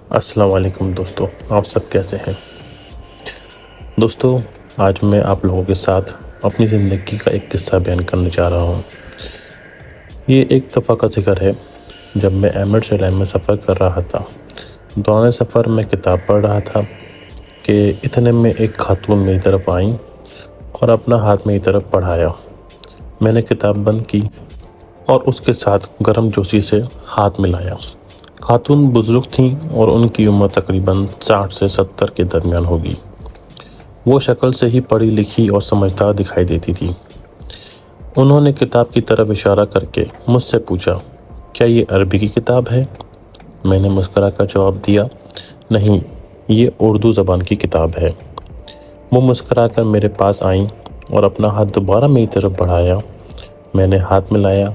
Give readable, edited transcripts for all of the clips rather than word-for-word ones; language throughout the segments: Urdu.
السلام علیکم دوستو، آپ سب کیسے ہیں؟ دوستو، آج میں آپ لوگوں کے ساتھ اپنی زندگی کا ایک قصہ بیان کرنے جا رہا ہوں۔ یہ ایک دفعہ کا ذکر ہے جب میں ایمریٹ ایئرلائن میں سفر کر رہا تھا۔ دوران سفر میں کتاب پڑھ رہا تھا کہ اتنے میں ایک خاتون میری طرف آئیں اور اپنا ہاتھ میری طرف بڑھایا۔ میں نے کتاب بند کی اور اس کے ساتھ گرم جوشی سے ہاتھ ملایا۔ خاتون بزرگ تھیں اور ان کی عمر تقریباً 60 سے 70 کے درمیان ہوگی۔ وہ شکل سے ہی پڑھی لکھی اور سمجھدار دکھائی دیتی تھی۔ انہوں نے کتاب کی طرف اشارہ کر کے مجھ سے پوچھا، کیا یہ عربی کی کتاب ہے؟ میں نے مسکرا کر جواب دیا، نہیں، یہ اردو زبان کی کتاب ہے۔ وہ مسکرا کر میرے پاس آئیں اور اپنا ہاتھ دوبارہ میری طرف بڑھایا۔ میں نے ہاتھ ملایا۔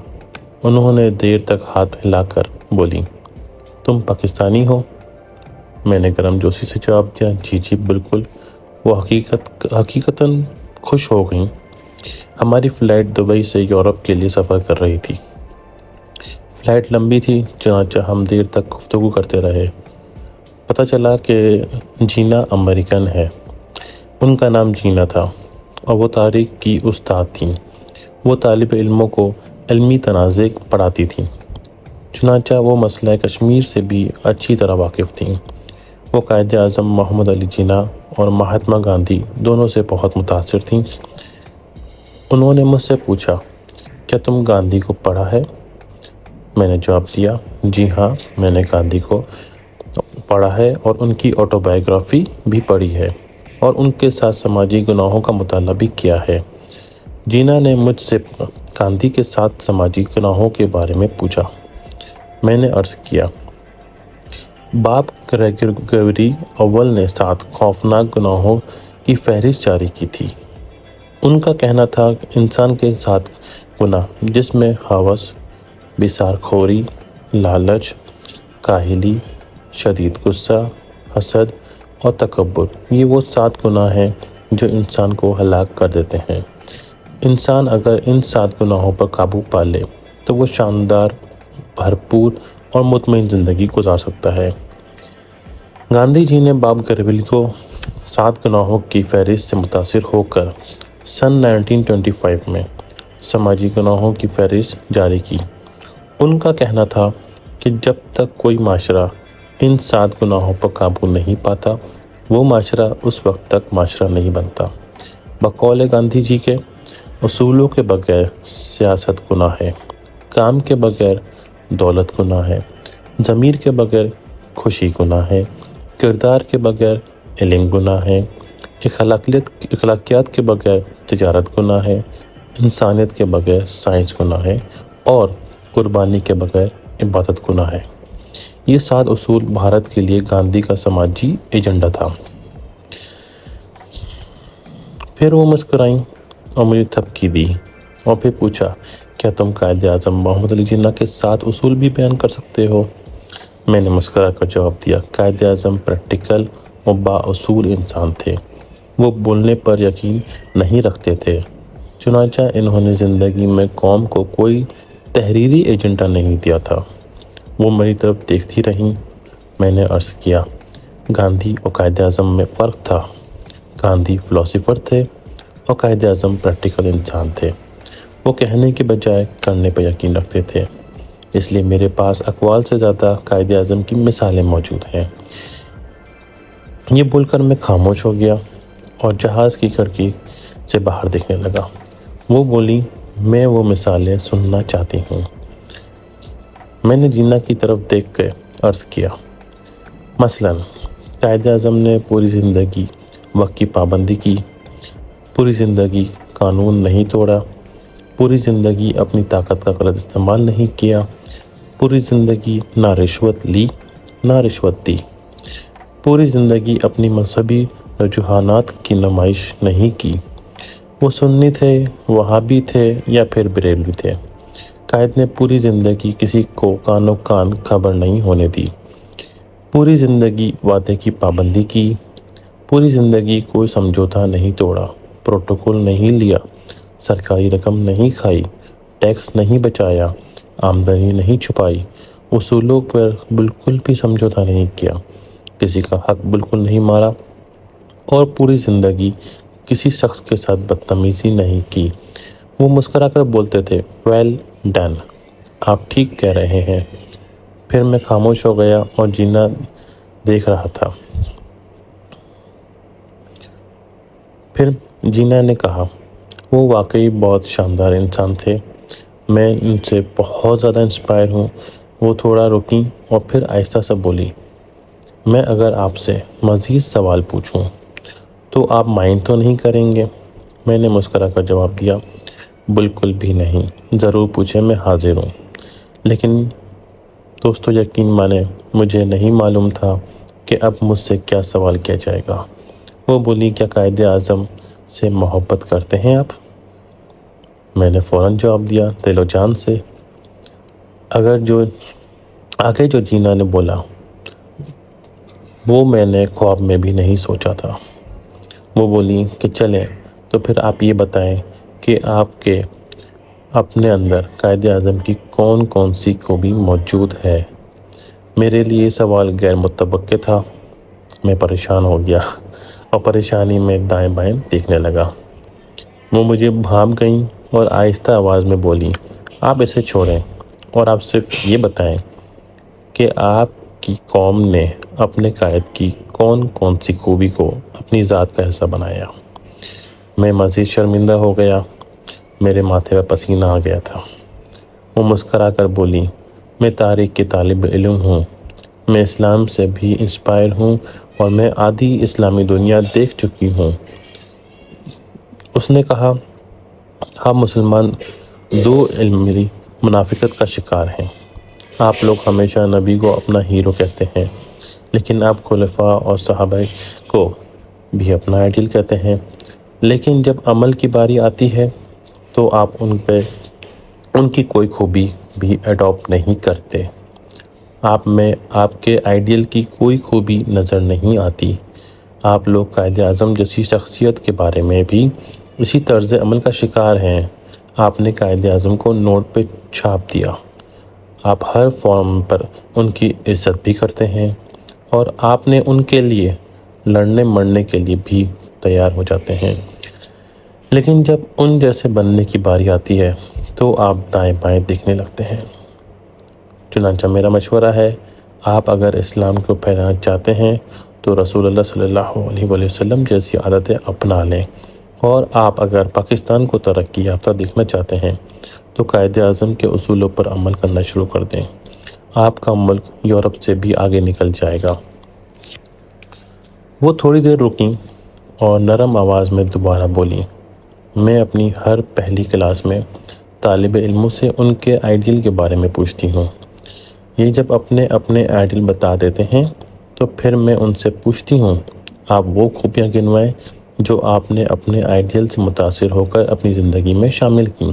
انہوں نے دیر تک ہاتھ ہلا کر بولی، تم پاکستانی ہو؟ میں نے گرم جوشی سے جواب دیا، جی بالکل۔ وہ حقیقتاً خوش ہو گئیں۔ ہماری فلائٹ دبئی سے یورپ کے لیے سفر کر رہی تھی۔ فلائٹ لمبی تھی، چنانچہ ہم دیر تک گفتگو کرتے رہے۔ پتہ چلا کہ جینا امریکن ہے۔ ان کا نام جینا تھا اور وہ تاریخ کی استاد تھیں۔ وہ طالب علموں کو علمی تنازع پڑھاتی تھیں، چنانچہ وہ مسئلہ کشمیر سے بھی اچھی طرح واقف تھیں۔ وہ قائد اعظم محمد علی جناح اور مہاتما گاندھی دونوں سے بہت متاثر تھیں۔ انہوں نے مجھ سے پوچھا، کیا تم گاندھی کو پڑھا ہے؟ میں نے جواب دیا، جی ہاں، میں نے گاندھی کو پڑھا ہے اور ان کی آٹوبایوگرافی بھی پڑھی ہے اور ان کے ساتھ سماجی گناہوں کا مطالعہ بھی کیا ہے۔ جینا نے مجھ سے گاندھی کے ساتھ سماجی گناہوں کے بارے میں پوچھا۔ میں نے عرض کیا، باب گریگوری اول نے 7 خوفناک گناہوں کی فہرست جاری کی تھی۔ ان کا کہنا تھا کہ انسان کے 7 گناہ، جس میں ہوس، بسار خوری، لالچ، کاہلی، شدید غصہ، حسد اور تکبر، یہ وہ 7 گناہ ہیں جو انسان کو ہلاک کر دیتے ہیں۔ انسان اگر ان 7 گناہوں پر قابو پا لے تو وہ شاندار، بھرپور اور مطمئن زندگی گزار سکتا ہے۔ گاندھی جی نے باب گریگوری کو 7 گناہوں کی فہرست سے متاثر ہو کر سن 1925 میں سماجی گناہوں کی فہرست جاری کی۔ ان کا کہنا تھا کہ جب تک کوئی معاشرہ ان 7 گناہوں پر قابو نہیں پاتا، وہ معاشرہ اس وقت تک معاشرہ نہیں بنتا۔ بقول گاندھی جی کے، اصولوں کے بغیر سیاست گناہ ہے، کام کے بغیر دولت گناہ ہے، ضمیر کے بغیر خوشی گناہ ہے، کردار کے بغیر علم گناہ ہے، اخلاقیات کے بغیر تجارت گناہ ہے، انسانیت کے بغیر سائنس گناہ ہے اور قربانی کے بغیر عبادت گناہ ہے۔ یہ 7 اصول بھارت کے لیے گاندھی کا سماجی ایجنڈا تھا۔ پھر وہ مسکرائیں اور مجھے تھپکی دی اور پھر پوچھا، کیا تم قائد اعظم محمد علی جناح کے 7 اصول بھی بیان کر سکتے ہو؟ میں نے مسکرا کر جواب دیا، قائد اعظم پریکٹیکل اور با اصول انسان تھے۔ وہ بولنے پر یقین نہیں رکھتے تھے، چنانچہ انہوں نے زندگی میں قوم کو کوئی تحریری ایجنڈا نہیں دیا تھا۔ وہ میری طرف دیکھتی رہیں۔ میں نے عرض کیا، گاندھی اور قائد اعظم میں فرق تھا۔ گاندھی فلاسفر تھے اور قائد اعظم پریکٹیکل انسان تھے۔ وہ کہنے کے بجائے کرنے پر یقین رکھتے تھے، اس لیے میرے پاس اقوال سے زیادہ قائد اعظم کی مثالیں موجود ہیں۔ یہ بول کر میں خاموش ہو گیا اور جہاز کی کھڑکی سے باہر دیکھنے لگا۔ وہ بولی، میں وہ مثالیں سننا چاہتی ہوں۔ میں نے جینا کی طرف دیکھ کر عرض کیا، مثلاً قائد اعظم نے پوری زندگی وقت کی پابندی کی، پوری زندگی قانون نہیں توڑا، پوری زندگی اپنی طاقت کا غلط استعمال نہیں کیا، پوری زندگی نہ رشوت لی نہ رشوت دی، پوری زندگی اپنی مذہبی رجحانات کی نمائش نہیں کی۔ وہ سنی تھے، وہابی تھے یا پھر بریلوی تھے، قائد نے پوری زندگی کسی کو کانوں کان خبر نہیں ہونے دی، پوری زندگی وعدے کی پابندی کی، پوری زندگی کوئی سمجھوتا نہیں توڑا، پروٹوکول نہیں لیا، سرکاری رقم نہیں کھائی، ٹیکس نہیں بچایا، آمدنی نہیں چھپائی اصولوں پر بالکل بھی سمجھوتہ نہیں کیا، کسی کا حق بالکل نہیں مارا اور پوری زندگی کسی شخص کے ساتھ بدتمیزی نہیں کی۔ وہ مسکرا کر بولتے تھے، ویل ڈن، آپ ٹھیک کہہ رہے ہیں۔ پھر میں خاموش ہو گیا اور جینا دیکھ رہا تھا۔ پھر جینا نے کہا، وہ واقعی بہت شاندار انسان تھے، میں ان سے بہت زیادہ انسپائر ہوں۔ وہ تھوڑا رکیں اور پھر آہستہ سے بولی، میں اگر آپ سے مزید سوال پوچھوں تو آپ مائنڈ تو نہیں کریں گے؟ میں نے مسکرا کر جواب دیا، بالکل بھی نہیں، ضرور پوچھیں، میں حاضر ہوں۔ لیکن دوستو یقین مانیں، مجھے نہیں معلوم تھا کہ اب مجھ سے کیا سوال کیا جائے گا۔ وہ بولی، کیا قائد اعظم سے محبت کرتے ہیں آپ؟ میں نے فوراً جواب دیا، دل و جان سے۔ آگے جو جینا نے بولا وہ میں نے خواب میں بھی نہیں سوچا تھا۔ وہ بولی کہ چلیں تو پھر آپ یہ بتائیں کہ آپ کے اپنے اندر قائد اعظم کی کون کون سی خوبی موجود ہے؟ میرے لیے یہ سوال غیر متوقع تھا۔ میں پریشان ہو گیا اور پریشانی میں دائیں بائیں دیکھنے لگا۔ وہ مجھے بھانپ گئیں اور آہستہ آواز میں بولی، آپ اسے چھوڑیں اور آپ صرف یہ بتائیں کہ آپ کی قوم نے اپنے قائد کی کون کون سی خوبی کو اپنی ذات کا حصہ بنایا۔ میں مزید شرمندہ ہو گیا، میرے ماتھے پر پسینہ آ گیا تھا۔ وہ مسکرا کر بولی، میں تاریخ کی طالب علم ہوں، میں اسلام سے بھی انسپائر ہوں اور میں آدھی اسلامی دنیا دیکھ چکی ہوں۔ اس نے کہا، آپ مسلمان دو علمی منافقت کا شکار ہیں۔ آپ لوگ ہمیشہ نبی کو اپنا ہیرو کہتے ہیں، لیکن آپ خلفاء اور صحابہ کو بھی اپنا آئیڈیل کہتے ہیں، لیکن جب عمل کی باری آتی ہے تو آپ ان کی کوئی خوبی بھی اڈاپٹ نہیں کرتے۔ آپ میں آپ کے آئیڈیل کی کوئی خوبی نظر نہیں آتی۔ آپ لوگ قائد اعظم جیسی شخصیت کے بارے میں بھی اسی طرز عمل کا شکار ہیں۔ آپ نے قائد اعظم کو نوٹ پہ چھاپ دیا، آپ ہر فارم پر ان کی عزت بھی کرتے ہیں اور آپ نے ان کے لیے لڑنے مرنے کے لیے بھی تیار ہو جاتے ہیں، لیکن جب ان جیسے بننے کی باری آتی ہے تو آپ دائیں بائیں دیکھنے لگتے ہیں۔ چنانچہ میرا مشورہ ہے، آپ اگر اسلام کو پھیلانا چاہتے ہیں تو رسول اللہ صلی اللہ علیہ وسلم جیسی عادتیں اپنا لیں، اور آپ اگر پاکستان کو ترقی یافتہ دیکھنا چاہتے ہیں تو قائد اعظم کے اصولوں پر عمل کرنا شروع کر دیں۔ آپ کا ملک یورپ سے بھی آگے نکل جائے گا۔ وہ تھوڑی دیر رکیں اور نرم آواز میں دوبارہ بولی، میں اپنی ہر پہلی کلاس میں طالب علموں سے ان کے آئیڈیل کے بارے میں پوچھتی ہوں۔ یہ جب اپنے آئیڈیل بتا دیتے ہیں تو پھر میں ان سے پوچھتی ہوں، آپ وہ خوبیاں گنوائیں جو آپ نے اپنے آئیڈیل سے متاثر ہو کر اپنی زندگی میں شامل کیں۔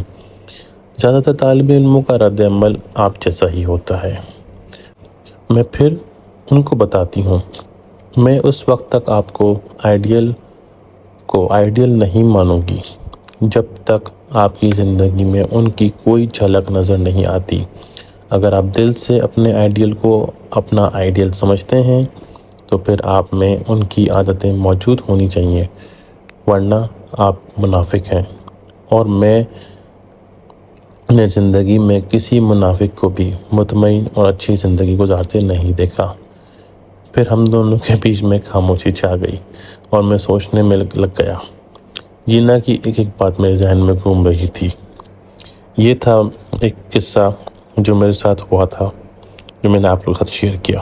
زیادہ تر طالب علموں کا رد عمل آپ جیسا ہی ہوتا ہے۔ میں پھر ان کو بتاتی ہوں، میں اس وقت تک آپ کو آئیڈیل نہیں مانوں گی جب تک آپ کی زندگی میں ان کی کوئی جھلک نظر نہیں آتی۔ اگر آپ دل سے اپنے آئیڈیل کو اپنا آئیڈیل سمجھتے ہیں تو پھر آپ میں ان کی عادتیں موجود ہونی چاہیے، ورنہ آپ منافق ہیں، اور میں نے زندگی میں کسی منافق کو بھی مطمئن اور اچھی زندگی گزارتے نہیں دیکھا۔ پھر ہم دونوں کے بیچ میں خاموشی چھا گئی اور میں سوچنے میں لگ گیا۔ جینا کی ایک ایک بات میرے ذہن میں گھوم رہی تھی۔ یہ تھا ایک قصہ جو میرے ساتھ ہوا تھا، جو میں نے آپ لوگوں کے ساتھ شیئر کیا۔